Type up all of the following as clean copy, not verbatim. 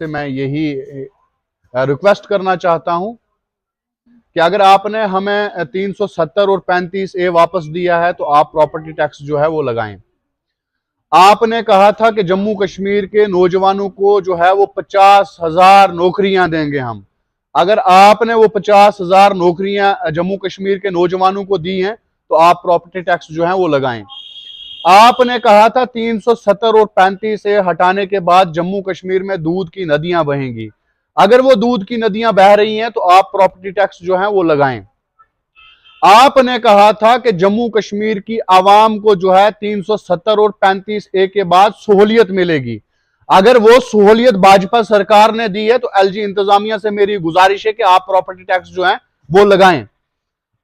से मैं यही रिक्वेस्ट करना चाहता हूं कि अगर आपने हमें 370 और 35A वापस दिया है तो आप प्रॉपर्टी टैक्स जो है वो लगाएं। आपने कहा था कि जम्मू कश्मीर के नौजवानों को जो है वो 50,000 नौकरियां देंगे हम। अगर आपने वो 50,000 नौकरियां जम्मू कश्मीर के नौजवानों को दी हैं तो आप प्रॉपर्टी टैक्स जो है वो लगाएं। आपने कहा था 370 और 35A हटाने के बाद जम्मू कश्मीर में दूध की नदियां बहेंगी। अगर वो दूध की नदियां बह रही हैं तो आप प्रॉपर्टी टैक्स जो है वो लगाएं। आपने कहा था कि जम्मू कश्मीर की आवाम को जो है 370 और 35A के बाद सहूलियत मिलेगी। अगर वो सहूलियत भाजपा सरकार ने दी है तो एलजी इंतजामिया से मेरी गुजारिश है कि आप प्रॉपर्टी टैक्स जो है वो लगाएं।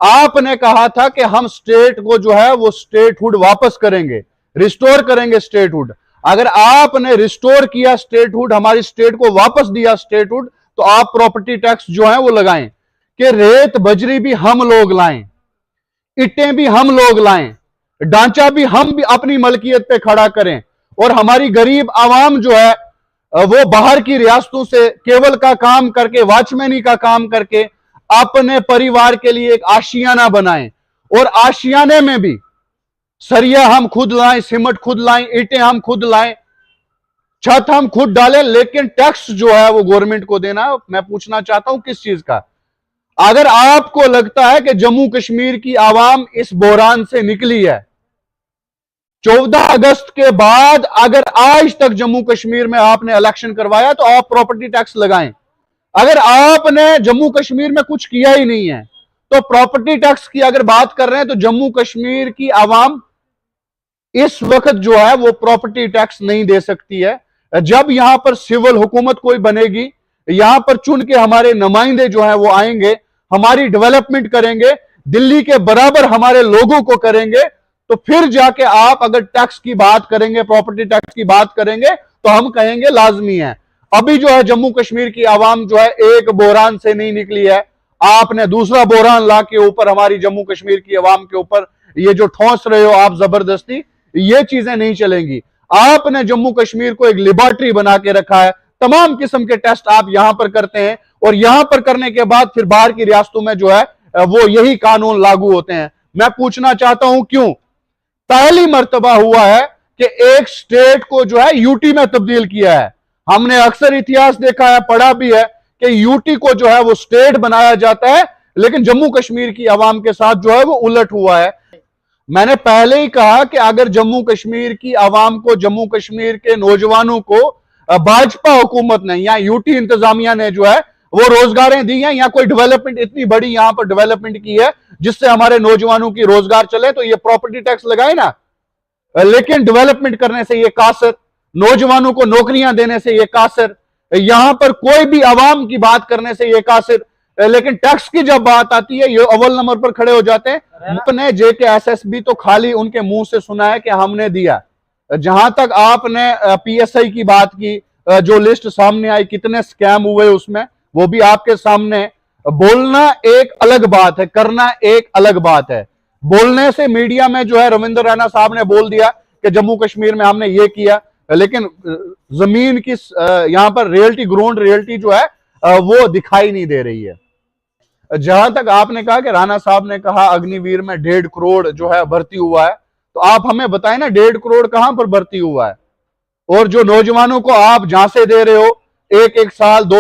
आपने कहा था कि हम स्टेट को जो है वो स्टेटहुड वापस करेंगे, रिस्टोर करेंगे स्टेटहुड। अगर आपने रिस्टोर किया स्टेटहुड, हमारी स्टेट को वापस दिया स्टेटहुड, तो आप प्रॉपर्टी टैक्स जो है वो लगाएं कि रेत बजरी भी हम लोग लाएं, इट्टें भी हम लोग लाएं, ढांचा भी हम भी अपनी मलकियत पे खड़ा करें और हमारी गरीब आवाम जो है वो बाहर की रियासतों से केवल का काम करके, वॉचमैनी का काम करके अपने परिवार के लिए एक आशियाना बनाएं और आशियाने में भी सरिया हम खुद लाएं, सीमेंट खुद लाएं, ईंटें हम खुद लाएं, छत हम खुद डालें, लेकिन टैक्स जो है वो गवर्नमेंट को देना। मैं पूछना चाहता हूं किस चीज का? अगर आपको लगता है कि जम्मू कश्मीर की आवाम इस बहरान से निकली है, 14 अगस्त के बाद अगर आज तक जम्मू कश्मीर में आपने इलेक्शन करवाया तो आप प्रॉपर्टी टैक्स लगाएं। अगर आपने जम्मू कश्मीर में कुछ किया ही नहीं है तो प्रॉपर्टी टैक्स की अगर बात कर रहे हैं तो जम्मू कश्मीर की आवाम इस वक्त जो है वो प्रॉपर्टी टैक्स नहीं दे सकती है। जब यहां पर सिविल हुकूमत कोई बनेगी, यहां पर चुन के हमारे नुमाइंदे जो है वो आएंगे, हमारी डेवलपमेंट करेंगे, दिल्ली के बराबर हमारे लोगों को करेंगे, तो फिर जाके आप अगर टैक्स की बात करेंगे, प्रॉपर्टी टैक्स की बात करेंगे तो हम कहेंगे लाजमी है। अभी जो है जम्मू कश्मीर की आवाम जो है एक बहरान से नहीं निकली है। आपने दूसरा बहरान ला के ऊपर हमारी जम्मू कश्मीर की आवाम के ऊपर ये जो ठोंस रहे हो आप जबरदस्ती, ये चीजें नहीं चलेंगी। आपने जम्मू कश्मीर को एक लिबर्टी बना के रखा है। तमाम किस्म के टेस्ट आप यहां पर करते हैं और यहां पर करने के बाद फिर बाहर की रियासतों में जो है वो यही कानून लागू होते हैं। मैं पूछना चाहता हूं क्यों? पहली मर्तबा हुआ है कि एक स्टेट को जो है यूटी में तब्दील किया है। हमने अक्सर इतिहास देखा है, पढ़ा भी है कि यूटी को जो है वो स्टेट बनाया जाता है, लेकिन जम्मू कश्मीर की आवाम के साथ जो है वो उलट हुआ है। मैंने पहले ही कहा कि अगर जम्मू कश्मीर की आवाम को, जम्मू कश्मीर के नौजवानों को भाजपा हुकूमत ने या यूटी इंतजामिया ने जो है वो रोजगारें दी हैं या कोई डेवलपमेंट इतनी बड़ी यहां पर डेवलपमेंट की है जिससे हमारे नौजवानों की रोजगार चले, तो ये प्रॉपर्टी टैक्स लगाए ना। लेकिन डेवलपमेंट करने से ये कासिर, नौजवानों को नौकरियां देने से ये कासिर, यहां पर कोई भी आवाम की बात करने से ये कासिर, लेकिन टैक्स की जब बात आती है ये अव्वल नंबर पर खड़े हो जाते हैं। अपने JKSSB तो खाली उनके मुंह से सुना है कि हमने दिया। जहां तक आपने PSI की बात की, जो लिस्ट सामने आई, कितने स्कैम हुए उसमें, वो भी आपके सामने। बोलना एक अलग बात है, करना एक अलग बात है। बोलने से मीडिया में जो है रविंद्र रैना साहब ने बोल दिया कि जम्मू कश्मीर में हमने ये किया, लेकिन जमीन की यहां पर रियलिटी, ग्राउंड रियलिटी जो है वो दिखाई नहीं दे रही है। जहां तक आपने कहा कि राणा साहब ने कहा अग्निवीर में 1.5 करोड़ जो है भर्ती हुआ है, तो आप हमें बताएं ना 1.5 करोड़ कहां पर भर्ती हुआ है? और जो नौजवानों को आप झांसे दे रहे हो, एक एक साल, दो